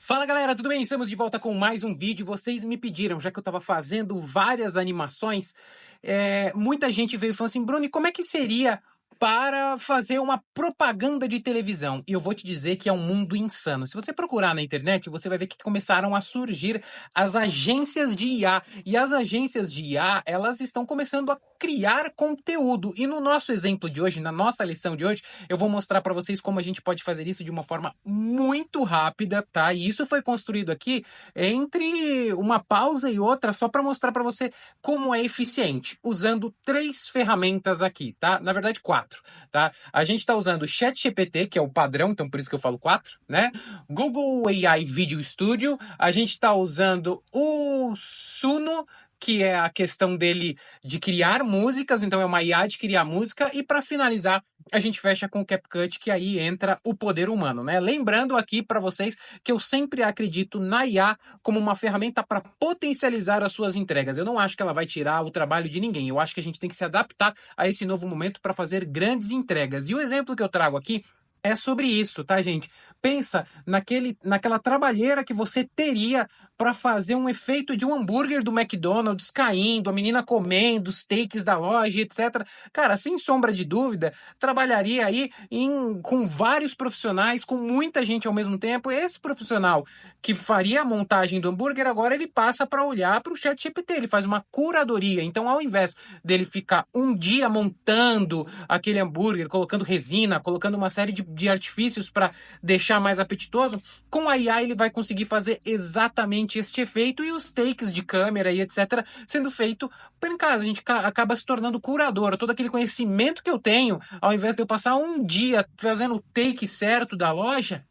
Fala galera, tudo bem? Estamos de volta com mais um vídeo. Vocês me pediram, já que eu estava fazendo várias animações, muita gente veio e falou assim: Bruno, como é que seria para fazer uma propaganda de televisão? E eu vou te dizer que é um mundo insano. Se você procurar na internet, você vai ver que começaram a surgir as agências de IA. E as agências de IA, elas estão começando a criar conteúdo. E no nosso exemplo de hoje, na nossa lição de hoje, eu vou mostrar para vocês como a gente pode fazer isso de uma forma muito rápida, tá? E isso foi construído aqui entre uma pausa e outra, só para mostrar para você como é eficiente, usando 3 ferramentas aqui, tá? Na verdade, 4, tá? A gente está usando o ChatGPT, que é o padrão, então por isso que eu falo 4, né? Google AI Video Studio, a gente está usando o Suno, que é a questão dele de criar músicas, então é uma IA de criar música, e para finalizar, a gente fecha com o CapCut, que aí entra o poder humano, né? Lembrando aqui para vocês que eu sempre acredito na IA como uma ferramenta para potencializar as suas entregas. Eu não acho que ela vai tirar o trabalho de ninguém. Eu acho que a gente tem que se adaptar a esse novo momento para fazer grandes entregas. E o exemplo que eu trago aqui é sobre isso, tá, gente? Pensa naquela trabalheira que você teria para fazer um efeito de um hambúrguer do McDonald's caindo, a menina comendo, os takes da loja, etc. Cara, sem sombra de dúvida, trabalharia aí com vários profissionais, com muita gente ao mesmo tempo. Esse profissional que faria a montagem do hambúrguer, agora ele passa para olhar para o ChatGPT, ele faz uma curadoria. Então, ao invés dele ficar um dia montando aquele hambúrguer, colocando resina, colocando uma série de artifícios para deixar mais apetitoso, com a IA ele vai conseguir fazer exatamente este efeito e os takes de câmera e etc. sendo feito em casa. A gente acaba se tornando curador. Todo aquele conhecimento que eu tenho, ao invés de eu passar um dia fazendo o take certo da loja,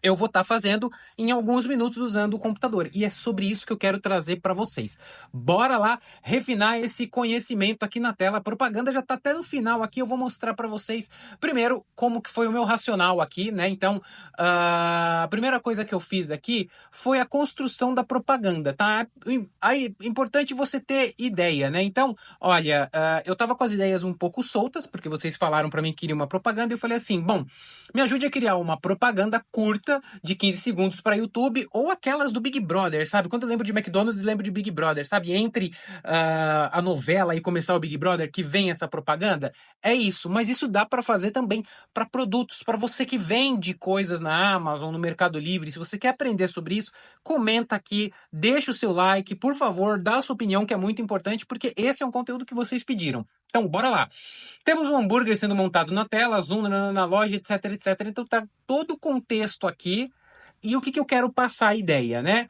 eu vou estar fazendo em alguns minutos usando o computador. E é sobre isso que eu quero trazer para vocês. Bora lá refinar esse conhecimento aqui na tela. A propaganda já está até no final aqui. Eu vou mostrar para vocês, primeiro, como que foi o meu racional aqui, né? Então, a primeira coisa que eu fiz aqui foi a construção da propaganda, tá? Aí, importante você ter ideia, né? Então, olha, eu estava com as ideias um pouco soltas, porque vocês falaram para mim que queria uma propaganda, e eu falei assim, bom, me ajude a criar uma propaganda curta de 15 segundos para YouTube, ou aquelas do Big Brother, sabe? Quando eu lembro de McDonald's, lembro de Big Brother, sabe? Entre a novela e começar o Big Brother, que vem essa propaganda, é isso. Mas isso dá para fazer também para produtos, para você que vende coisas na Amazon, no Mercado Livre. Se você quer aprender sobre isso, comenta aqui, deixa o seu like, por favor, dá a sua opinião, que é muito importante, porque esse é um conteúdo que vocês pediram. Então, bora lá. Temos um hambúrguer sendo montado na tela, zoom na loja, etc, etc. Então, tá todo o contexto aqui. E o que eu quero passar a ideia, né?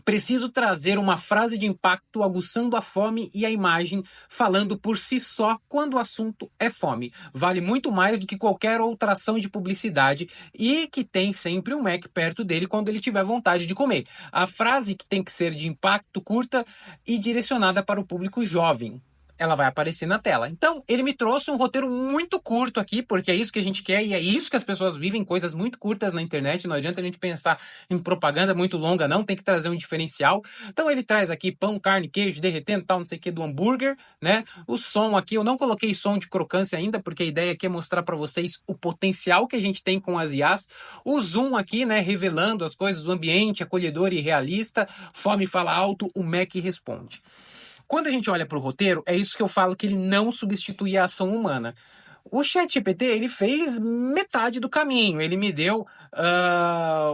Preciso trazer uma frase de impacto aguçando a fome e a imagem falando por si só quando o assunto é fome. Vale muito mais do que qualquer outra ação de publicidade e que tem sempre um Mac perto dele quando ele tiver vontade de comer. A frase que tem que ser de impacto curta e direcionada para o público jovem. Ela vai aparecer na tela. Então, ele me trouxe um roteiro muito curto aqui, porque é isso que a gente quer e é isso que as pessoas vivem, coisas muito curtas na internet. Não adianta a gente pensar em propaganda muito longa, não. Tem que trazer um diferencial. Então, ele traz aqui pão, carne, queijo, derretendo, tal, não sei o que, do hambúrguer, né? O som aqui, eu não coloquei som de crocância ainda, porque a ideia aqui é mostrar para vocês o potencial que a gente tem com as IAs. O zoom aqui, né? Revelando as coisas, o ambiente acolhedor e realista. Fome fala alto, o Mac responde. Quando a gente olha para o roteiro, é isso que eu falo, que ele não substitui a ação humana. O ChatGPT, ele fez metade do caminho. Ele me deu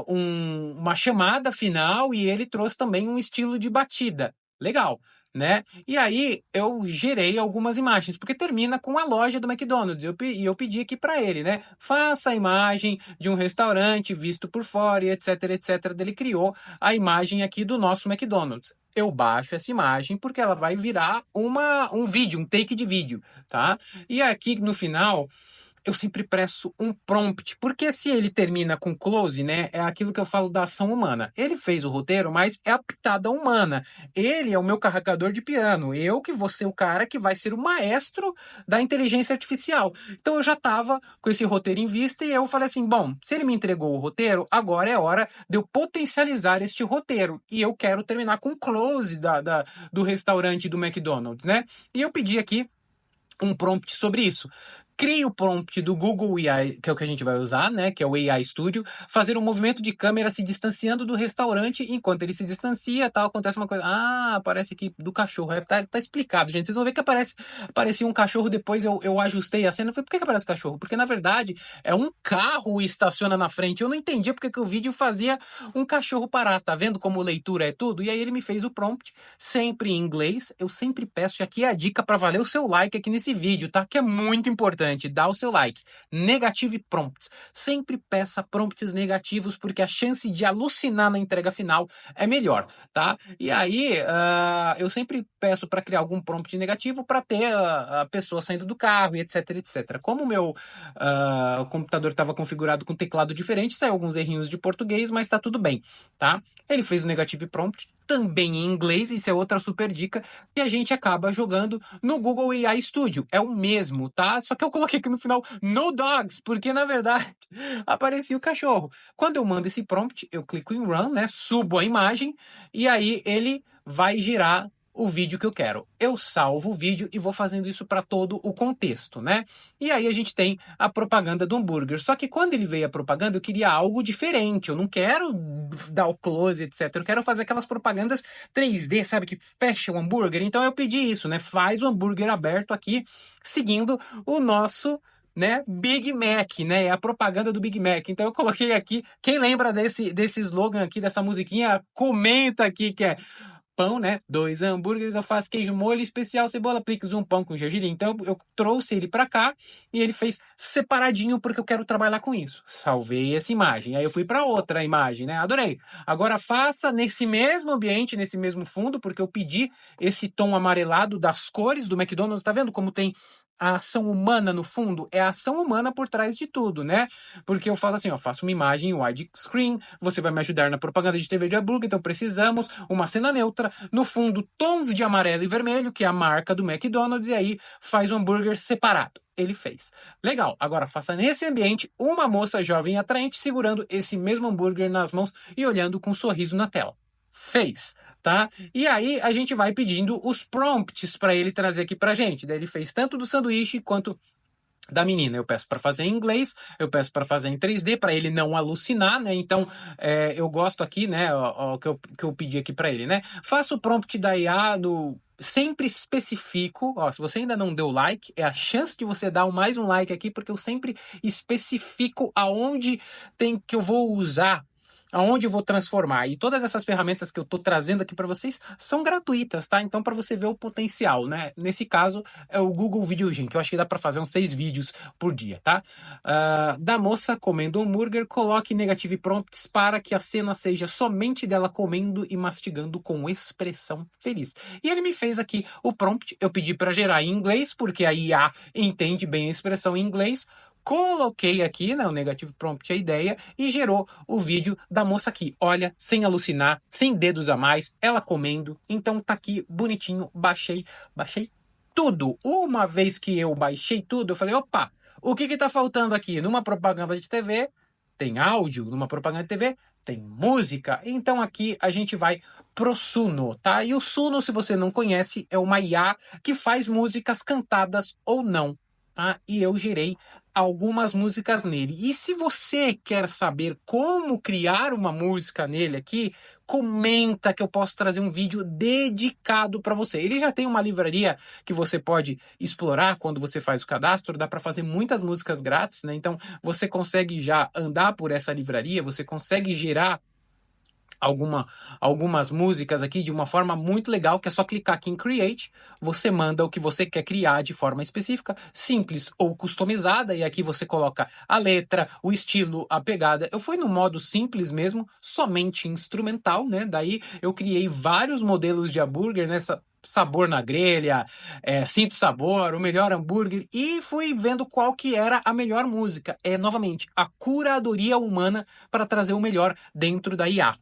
uma chamada final e ele trouxe também um estilo de batida. Legal, né? E aí eu gerei algumas imagens, porque termina com a loja do McDonald's. E eu pedi aqui para ele, né? Faça a imagem de um restaurante visto por fora, e etc, etc. Ele criou a imagem aqui do nosso McDonald's. Eu baixo essa imagem porque ela vai virar um vídeo, um take de vídeo, tá? E aqui no final eu sempre peço um prompt, porque se ele termina com close, né, é aquilo que eu falo da ação humana. Ele fez o roteiro, mas é a pitada humana. Ele é o meu carregador de piano. Eu que vou ser o cara que vai ser o maestro da inteligência artificial. Então eu já estava com esse roteiro em vista e eu falei assim, bom, se ele me entregou o roteiro, agora é hora de eu potencializar este roteiro. E eu quero terminar com close do restaurante do McDonald's, né? E eu pedi aqui um prompt sobre isso. crie o prompt do Google AI, que é o que a gente vai usar, né? Que é o AI Studio, fazer um movimento de câmera se distanciando do restaurante. Enquanto ele se distancia, tal, acontece uma coisa. Ah, aparece aqui do cachorro. Tá explicado, gente. Vocês vão ver que aparecia um cachorro, depois eu ajustei a cena. Eu falei, por que aparece cachorro? Porque, na verdade, é um carro estaciona na frente. Eu não entendia porque que o vídeo fazia um cachorro parar. Tá vendo como leitura é tudo? E aí ele me fez o prompt, sempre em inglês. Eu sempre peço, e aqui é a dica para valer o seu like aqui nesse vídeo, tá? Que é muito importante. Dá o seu like. Negative prompts. Sempre peça prompts negativos, porque a chance de alucinar na entrega final é melhor, tá? E aí, eu sempre peço para criar algum prompt negativo para ter a pessoa saindo do carro e etc, etc. Como o meu computador estava configurado com teclado diferente, saiu alguns errinhos de português, mas tá tudo bem, tá? Ele fez o negative prompt também em inglês, isso é outra super dica, e a gente acaba jogando no Google AI Studio. É o mesmo, tá? Só que eu coloquei aqui no final no dogs, porque na verdade aparecia o cachorro. Quando eu mando esse prompt, eu clico em run, né? Subo a imagem e aí ele vai girar o vídeo que eu quero. Eu salvo o vídeo e vou fazendo isso para todo o contexto, né? E aí a gente tem a propaganda do hambúrguer. Só que quando ele veio a propaganda, eu queria algo diferente. Eu não quero dar o close, etc. Eu quero fazer aquelas propagandas 3D, sabe? Que fecha o hambúrguer. Então eu pedi isso, né? Faz o hambúrguer aberto aqui, seguindo o nosso, né, Big Mac, né, é a propaganda do Big Mac. Então eu coloquei aqui, quem lembra desse slogan aqui, dessa musiquinha, comenta aqui, que é pão, né, 2 hambúrgueres, alface, queijo, molho especial, cebola, picles, um pão com gergelim. Então eu trouxe ele para cá e ele fez separadinho porque eu quero trabalhar com isso. Salvei essa imagem, aí eu fui para outra imagem, né, adorei. Agora faça nesse mesmo ambiente, nesse mesmo fundo, porque eu pedi esse tom amarelado das cores do McDonald's. Tá vendo como tem a ação humana no fundo? É a ação humana por trás de tudo, né? Porque eu falo assim, ó, faço uma imagem widescreen, você vai me ajudar na propaganda de TV de hambúrguer, então precisamos uma cena neutra, no fundo tons de amarelo e vermelho, que é a marca do McDonald's, e aí faz o hambúrguer separado. Ele fez. Legal, agora faça nesse ambiente uma moça jovem e atraente segurando esse mesmo hambúrguer nas mãos e olhando com um sorriso na tela. Fez, tá? E aí a gente vai pedindo os prompts para ele trazer aqui pra gente. Daí ele fez tanto do sanduíche quanto da menina. Eu peço para fazer em inglês, eu peço para fazer em 3D para ele não alucinar, né? Então eu gosto aqui, né? Que eu pedi aqui para ele, né? Faço o prompt da IA no sempre especifico, ó, se você ainda não deu like, é a chance de você dar mais um like aqui, porque eu sempre especifico aonde tem que eu vou usar, aonde eu vou transformar. E todas essas ferramentas que eu estou trazendo aqui para vocês são gratuitas, tá? Então, para você ver o potencial, né? Nesse caso, é o Google Video Engine, que eu acho que dá para fazer uns 6 vídeos por dia, tá? Da moça comendo hambúrguer, coloque negative prompts para que a cena seja somente dela comendo e mastigando com expressão feliz. E ele me fez aqui o prompt, eu pedi para gerar em inglês, porque a IA entende bem a expressão em inglês. Coloquei aqui, né, o Negative Prompt, a ideia, e gerou o vídeo da moça aqui. Olha, sem alucinar, sem dedos a mais, ela comendo. Então tá aqui, bonitinho, baixei tudo. Uma vez que eu baixei tudo, eu falei, opa, o que tá faltando aqui? Numa propaganda de TV, tem áudio. Numa propaganda de TV, tem música. Então aqui a gente vai pro Suno, tá? E o Suno, se você não conhece, é uma IA que faz músicas cantadas ou não. Tá? E eu gerei algumas músicas nele. E se você quer saber como criar uma música nele aqui, comenta que eu posso trazer um vídeo dedicado para você. Ele já tem uma livraria que você pode explorar quando você faz o cadastro, dá para fazer muitas músicas grátis, né? Então você consegue já andar por essa livraria, você consegue gerar algumas músicas aqui de uma forma muito legal, que é só clicar aqui em Create, você manda o que você quer criar de forma específica, simples ou customizada, e aqui você coloca a letra, o estilo, a pegada. Eu fui no modo simples mesmo, somente instrumental, né? Daí eu criei vários modelos de hambúrguer nessa sabor na grelha, sinto sabor, o melhor hambúrguer, e fui vendo qual que era a melhor música. Novamente, a curadoria humana para trazer o melhor dentro da IA.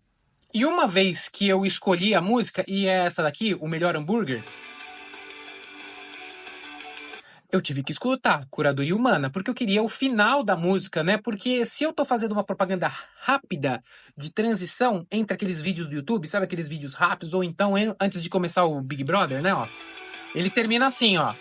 E uma vez que eu escolhi a música, e é essa daqui, o melhor hambúrguer, eu tive que escutar curadoria humana, porque eu queria o final da música, né? Porque se eu tô fazendo uma propaganda rápida de transição entre aqueles vídeos do YouTube, sabe aqueles vídeos rápidos, ou então antes de começar o Big Brother, né? Ó, ele termina assim, ó.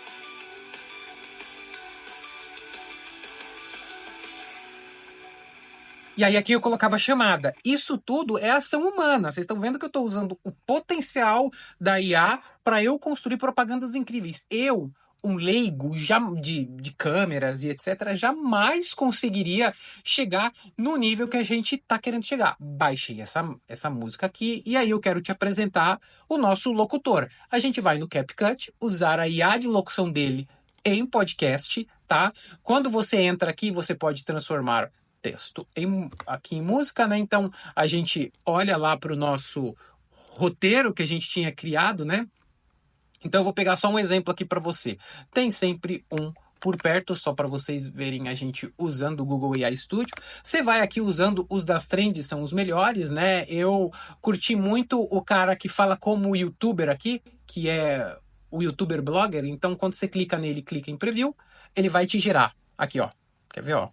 E aí aqui eu colocava chamada. Isso tudo é ação humana. Vocês estão vendo que eu estou usando o potencial da IA para eu construir propagandas incríveis. Eu, um leigo já de câmeras e etc., jamais conseguiria chegar no nível que a gente está querendo chegar. Baixei essa música aqui e aí eu quero te apresentar o nosso locutor. A gente vai no CapCut, usar a IA de locução dele em podcast, tá? Quando você entra aqui, você pode transformar texto aqui em música, né? Então a gente olha lá para o nosso roteiro que a gente tinha criado, né? Então eu vou pegar só um exemplo aqui para você. Tem sempre um por perto, só para vocês verem a gente usando o Google AI Studio. Você vai aqui usando os das trends, são os melhores, né? Eu curti muito o cara que fala como youtuber aqui, que é o youtuber blogger. Então quando você clica nele, clica em preview, ele vai te gerar. Aqui, ó. Quer ver, ó?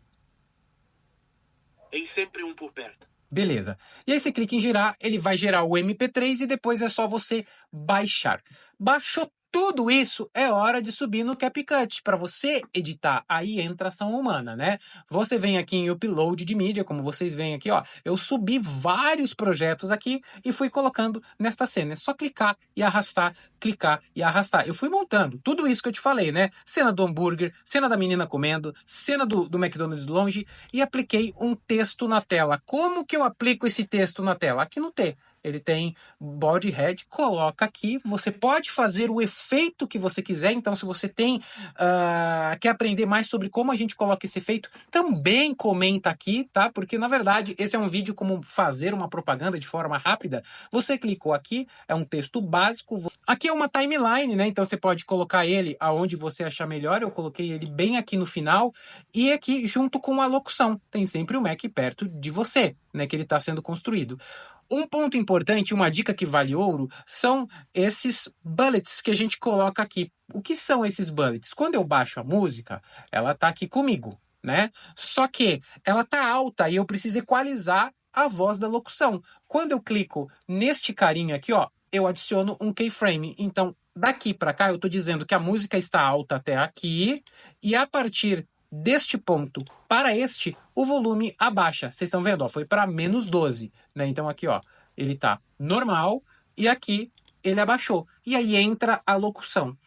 Tem sempre um por perto. Beleza. E aí você clica em gerar, ele vai gerar o MP3 e depois é só você baixar. Baixou tudo isso, é hora de subir no CapCut. Para você editar, aí entra ação humana, né? Você vem aqui em upload de mídia, como vocês veem aqui, ó. Eu subi vários projetos aqui e fui colocando nesta cena. É só clicar e arrastar, clicar e arrastar. Eu fui montando tudo isso que eu te falei, né? Cena do hambúrguer, cena da menina comendo, cena do McDonald's longe e apliquei um texto na tela. Como que eu aplico esse texto na tela? Aqui no T. Ele tem body head, coloca aqui. Você pode fazer o efeito que você quiser. Então, se você quer aprender mais sobre como a gente coloca esse efeito, também comenta aqui, tá? Porque, na verdade, esse é um vídeo como fazer uma propaganda de forma rápida. Você clicou aqui, é um texto básico. Aqui é uma timeline, né? Então, você pode colocar ele aonde você achar melhor. Eu coloquei ele bem aqui no final. E aqui, junto com a locução. Tem sempre o Mac perto de você, né? Que ele está sendo construído. Um ponto importante, uma dica que vale ouro, são esses bullets que a gente coloca aqui. O que são esses bullets? Quando eu baixo a música, ela tá aqui comigo, né? Só que ela tá alta e eu preciso equalizar a voz da locução. Quando eu clico neste carinha aqui, ó, eu adiciono um keyframe. Então, daqui para cá, eu tô dizendo que a música está alta até aqui e a partir deste ponto para este, o volume abaixa. Vocês estão vendo? Ó, foi para -12, né? Então aqui, ó, ele tá normal e aqui ele abaixou. E aí entra a locução.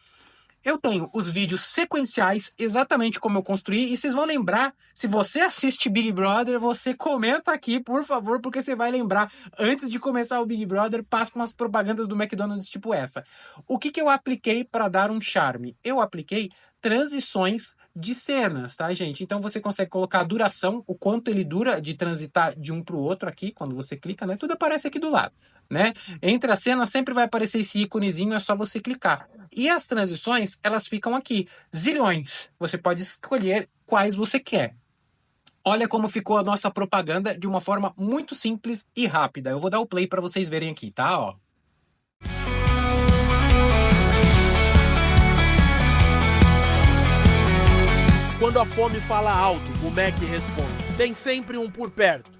Eu tenho os vídeos sequenciais, exatamente como eu construí, e vocês vão lembrar, se você assiste Big Brother, você comenta aqui, por favor, porque você vai lembrar, antes de começar o Big Brother, passa umas propagandas do McDonald's tipo essa. O que eu apliquei para dar um charme? Eu apliquei transições de cenas, tá, gente? Então você consegue colocar a duração, o quanto ele dura de transitar de um para o outro aqui, quando você clica, né? Tudo aparece aqui do lado, né? Entre as cenas sempre vai aparecer esse íconezinho, é só você clicar. E as transições, elas ficam aqui, zilhões. Você pode escolher quais você quer. Olha como ficou a nossa propaganda de uma forma muito simples e rápida. Eu vou dar o play para vocês verem aqui, tá? Ó. Quando a fome fala alto, o Mac responde: tem sempre um por perto.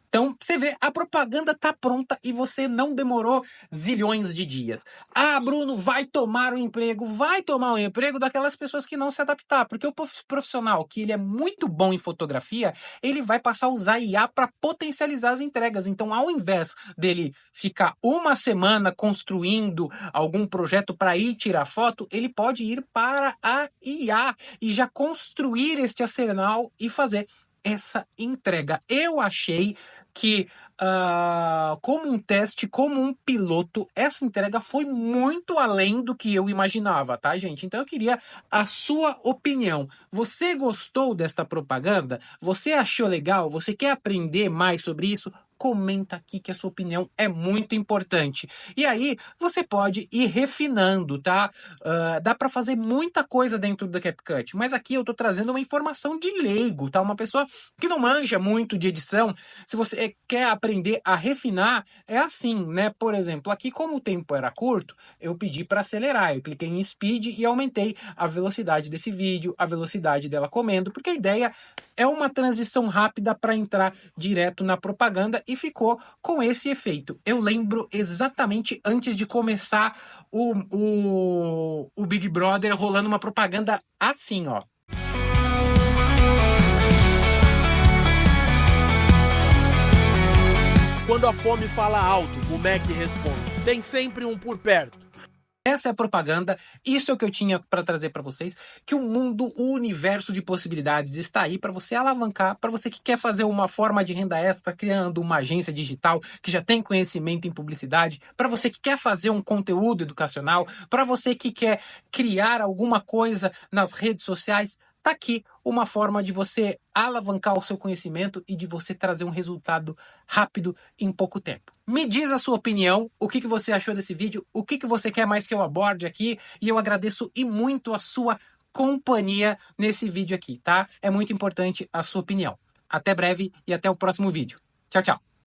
Então, você vê, a propaganda tá pronta e você não demorou zilhões de dias. Ah, Bruno, vai tomar um emprego. Vai tomar um emprego daquelas pessoas que não se adaptar. Porque o profissional, que ele é muito bom em fotografia, ele vai passar a usar IA para potencializar as entregas. Então, ao invés dele ficar uma semana construindo algum projeto para ir tirar foto, ele pode ir para a IA e já construir este arsenal e fazer essa entrega. Eu achei que, como um teste, como um piloto, essa entrega foi muito além do que eu imaginava, tá, gente? Então eu queria a sua opinião. Você gostou desta propaganda? Você achou legal? Você quer aprender mais sobre isso? Comenta aqui que a sua opinião é muito importante. E aí, você pode ir refinando, tá? Dá para fazer muita coisa dentro do CapCut, mas aqui eu tô trazendo uma informação de leigo, tá? Uma pessoa que não manja muito de edição. Se você quer aprender a refinar, é assim, né? Por exemplo, aqui como o tempo era curto, eu pedi para acelerar. Eu cliquei em Speed e aumentei a velocidade desse vídeo, a velocidade dela comendo, porque a ideia é uma transição rápida para entrar direto na propaganda e ficou com esse efeito. Eu lembro exatamente antes de começar o Big Brother rolando uma propaganda assim, ó. Quando a fome fala alto, o Mac responde. Tem sempre um por perto. Essa é a propaganda, isso é o que eu tinha para trazer para vocês, que o mundo, o universo de possibilidades está aí para você alavancar, para você que quer fazer uma forma de renda extra, criando uma agência digital, que já tem conhecimento em publicidade, para você que quer fazer um conteúdo educacional, para você que quer criar alguma coisa nas redes sociais. Tá aqui uma forma de você alavancar o seu conhecimento e de você trazer um resultado rápido em pouco tempo. Me diz a sua opinião, o que você achou desse vídeo, o que você quer mais que eu aborde aqui, e eu agradeço e muito a sua companhia nesse vídeo aqui, tá? É muito importante a sua opinião. Até breve e até o próximo vídeo. Tchau, tchau.